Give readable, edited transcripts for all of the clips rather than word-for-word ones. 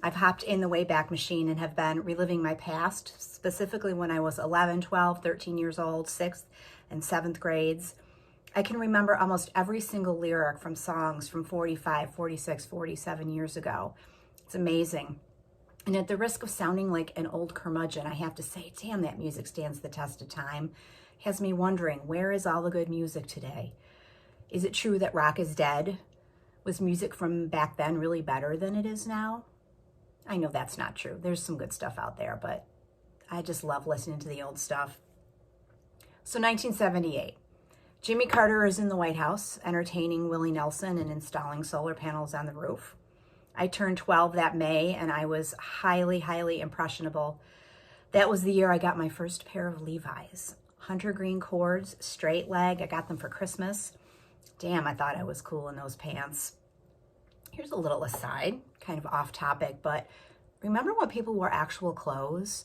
I've hopped in the Wayback Machine and have been reliving my past, specifically when I was 11, 12, 13 years old, 6th and 7th grades. I can remember almost every single lyric from songs from 45, 46, 47 years ago. It's amazing. And at the risk of sounding like an old curmudgeon, I have to say, damn, that music stands the test of time. It has me wondering, where is all the good music today? Is it true that rock is dead? Was music from back then really better than it is now? I know that's not true. There's some good stuff out there, but I just love listening to the old stuff. So 1978, Jimmy Carter is in the White House, entertaining Willie Nelson and installing solar panels on the roof. I turned 12 that May, and I was highly, highly impressionable. That was the year I got my first pair of Levi's. Hunter green cords, straight leg. I got them for Christmas. Damn, I thought I was cool in those pants. Here's a little aside, kind of off topic, but remember when people wore actual clothes?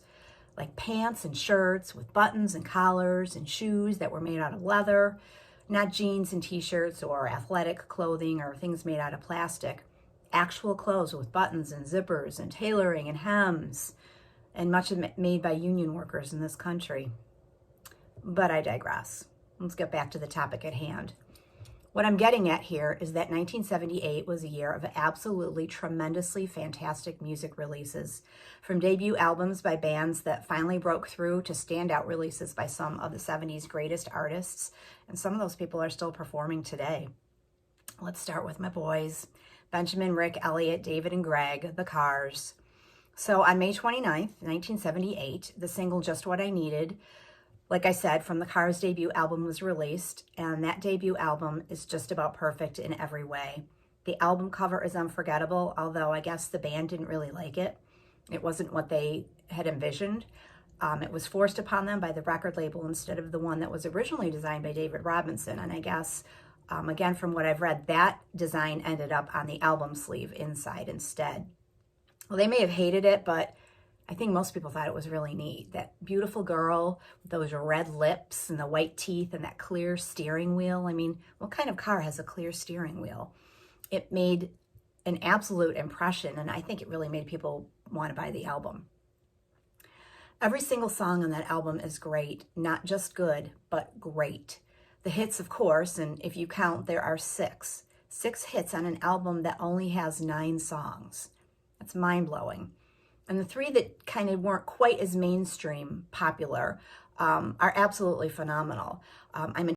Like pants and shirts with buttons and collars and shoes that were made out of leather, not jeans and t-shirts or athletic clothing or things made out of plastic. Actual clothes with buttons and zippers and tailoring and hems, and much of it made by union workers in this country. But I digress. Let's get back to the topic at hand. What I'm getting at here is that 1978 was a year of absolutely tremendously fantastic music releases, from debut albums by bands that finally broke through to standout releases by some of the 70s greatest artists, and some of those people are still performing today. Let's start with my boys, Benjamin, Rick, Elliot, David, and Greg, the Cars. So on May 29th, 1978, the single Just What I Needed, like I said, from the Cars' debut album was released, and that debut album is just about perfect in every way. The album cover is unforgettable, although I guess the band didn't really like it. It wasn't what they had envisioned. It was forced upon them by the record label instead of the one that was originally designed by David Robinson, and I guess again, from what I've read, that design ended up on the album sleeve inside instead. Well, they may have hated it, but I think most people thought it was really neat. That beautiful girl with those red lips and the white teeth and that clear steering wheel. I mean, what kind of car has a clear steering wheel? It made an absolute impression, and I think it really made people want to buy the album. Every single song on that album is great, not just good, but great. The hits, of course, and if you count, there are six hits on an album that only has 9 songs. That's mind-blowing. And the 3 that kind of weren't quite as mainstream popular are absolutely phenomenal. I'm